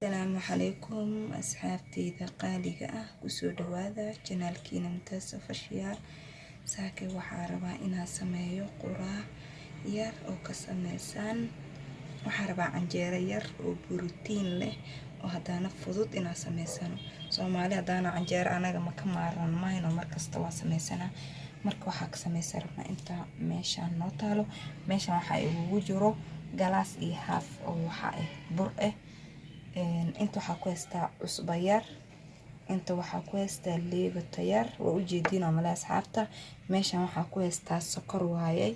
السلام عليكم أصحابتي قالقة كسو دواذا جنالكينا متاسة فشيال ساكي وحاربا إنها سمايو قرا ير أو كسميسان وحاربا عنجيرة ير أو بروتين له وهدانا فضوط إنها سميسانو سومالي هدانا عنجيرة أنا مكماران ماينو مركز توا سميسانا marka waxa ka sameeyay rabna inta meeshan noo taalo meeshan waxa ugu jiro galaas iyo haaf oo waxa bur inta waxa ku haystaa cusbo yar inta waxa ku haystaa leebata yar oo u jeedina mala asxaabta meeshan waxa ku haystaa sokor waayay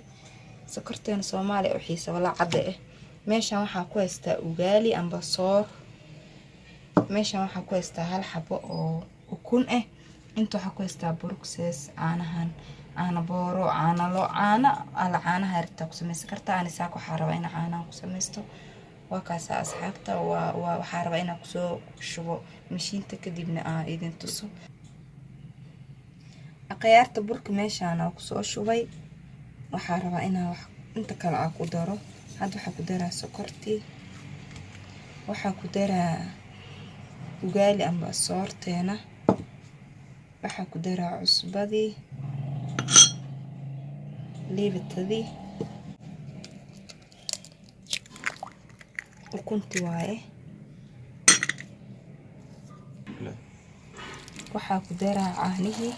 sokorteen Soomaali oo xiisa wala cad meeshan waxa ku haystaa ugali amba soor meeshan waxa ku haystaa hal xabo oo ukun inta waxa ku haystaa buruksees caana booro caana lo caana harta ku sameeysan karta ani saako xaraba in caana ku sameeysto وكاس أصحابته وحارب أنا كسو شو مشين تكدبنا إذن تصو أقيارت برك ماشي أنا كسو شوي وحارب أنا أنت كلا أقدره هذا حقدره سكرتي وحقدره وقالي أم بصورتنا وحقدره عصبدي ليبتدي وكنت واعي waxaa ku daraa caanihi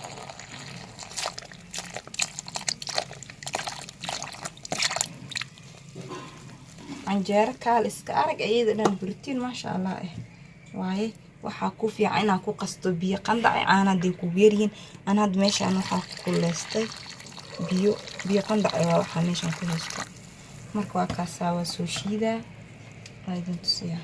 canjeero kaal iska arag ayada dhan borotiin ma sha Allah waaye waxa ku fiican inaa ku qasto biyo qandac caanada ku weeriin aan had meeshaan waxa ku leestay biyo qandac waxa meeshaan ku haysto marka waa ka saawa soo shiida aydan tusiya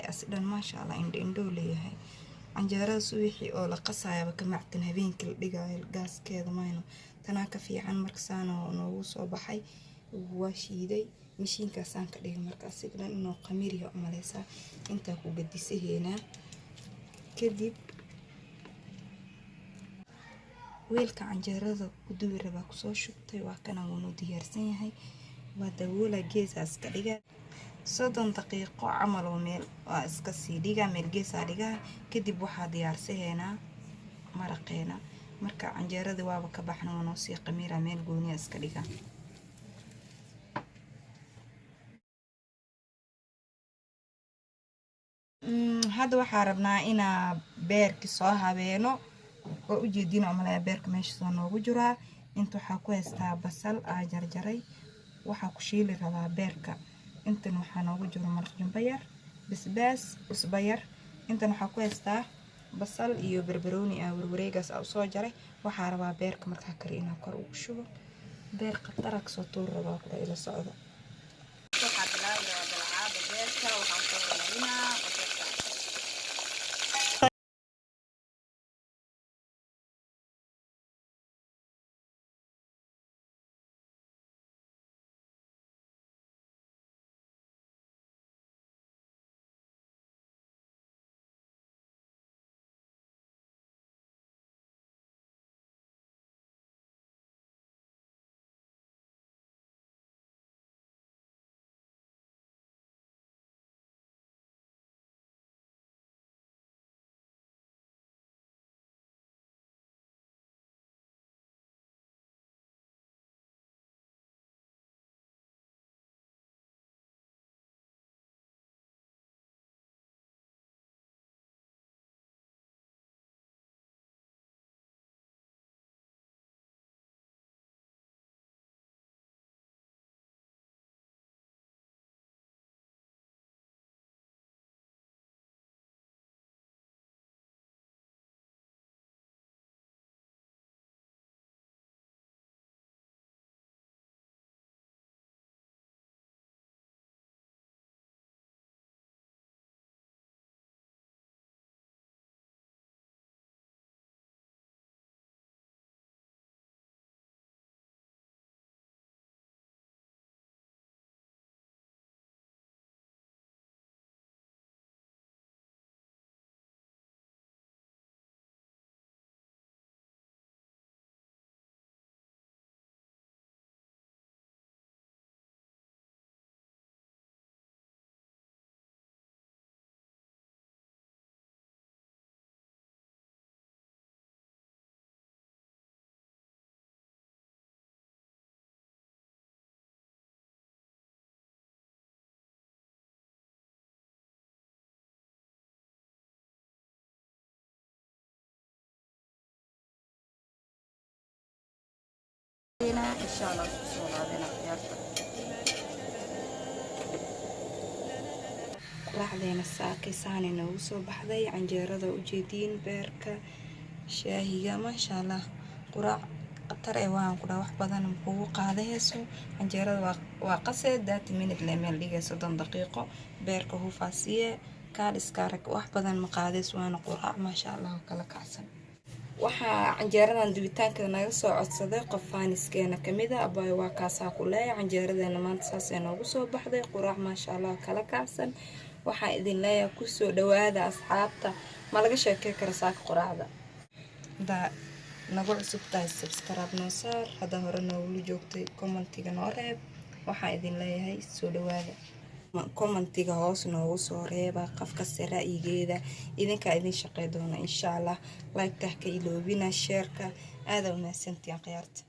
أصلاً ما شاء الله عند إندولي هاي عنجرة سويحي أو لقصايا بكمعتن هبين كل دقاء القاس كذا ماينو تناك في عن مركسانو ونووس وبحي وشيدي مشين كاسان كده مركز أصلاً إنه قميري أو مليسا أنت وقديسه هنا كذب ويلك عنجرة ودور رباكسو شبتي وكنا ونو ديارسين هاي ودولة جيزاس كده 30 دقيقة عملوا ميل اسكسي ديغا ميل جيسا ديغا كدب waxaa diyaarsaheena maraqeena marka canjeerada waaba ka baxna oo si qamiira meel gooni iska dhiga hada waxa rabnaa ina beerki soo habeeno oo u jeedino amalaya beerka meesha soo noogu jira inta waxa ku haystaa basal jarjaray waxa ku shiili rabaa beerka intan waxaa noogu jiro maraq jumbayar basbaas usbayar intan waxaa ku haystaa basal iyo barbarooni warwareegaas soo jaray waxaa rabaa beerka markaa kari inaa kor ugu shubo beer qatarag soo tuur rabaa ku ila socdo waxaa bilaabaya dalcaada beerka waxaan soo raadinaa insha allah kusoo laabana ciyaarta. quraacdeena saakay saanay noogu soo baxday. canjeerada ujeediin, beerka, shaahiga, maasha allah. quraac qatar ee waan ku dhaha wax badan kugu qaadayso. canjeerada waa qasee 30 minute le meel dhigayso 10 daqiiqo. beerka hufaasiye kaaliskaarag wax badan ma qaadayso, waana quraac maasha allah oo kala kacsan. waxaa canjeeradan dubitaanka naga soo codsaday qof faaniskeena kamid ah. abay waa kaasaa ku leeyahay canjeeradeena maanta saasay noogu soo baxday. quraac maasha allah kala kacsan. waxaa idin leeyahay kusoo dhawaada asxaabta. ma laga sheekay kara saaka quraacda. nagu cusub tahay subscribe noo saar. hadda hore noogu joogtay commentiga noo reeb. waxaa idin leeyahay soo dhawaada. commentiga hoos noogu soo reeba qof kasta ra'yigeeda. idinkaa idin shaqey doona insha allah. like-ta ka iloobina, share-ka. aada u mahadsantiin khiyaarta.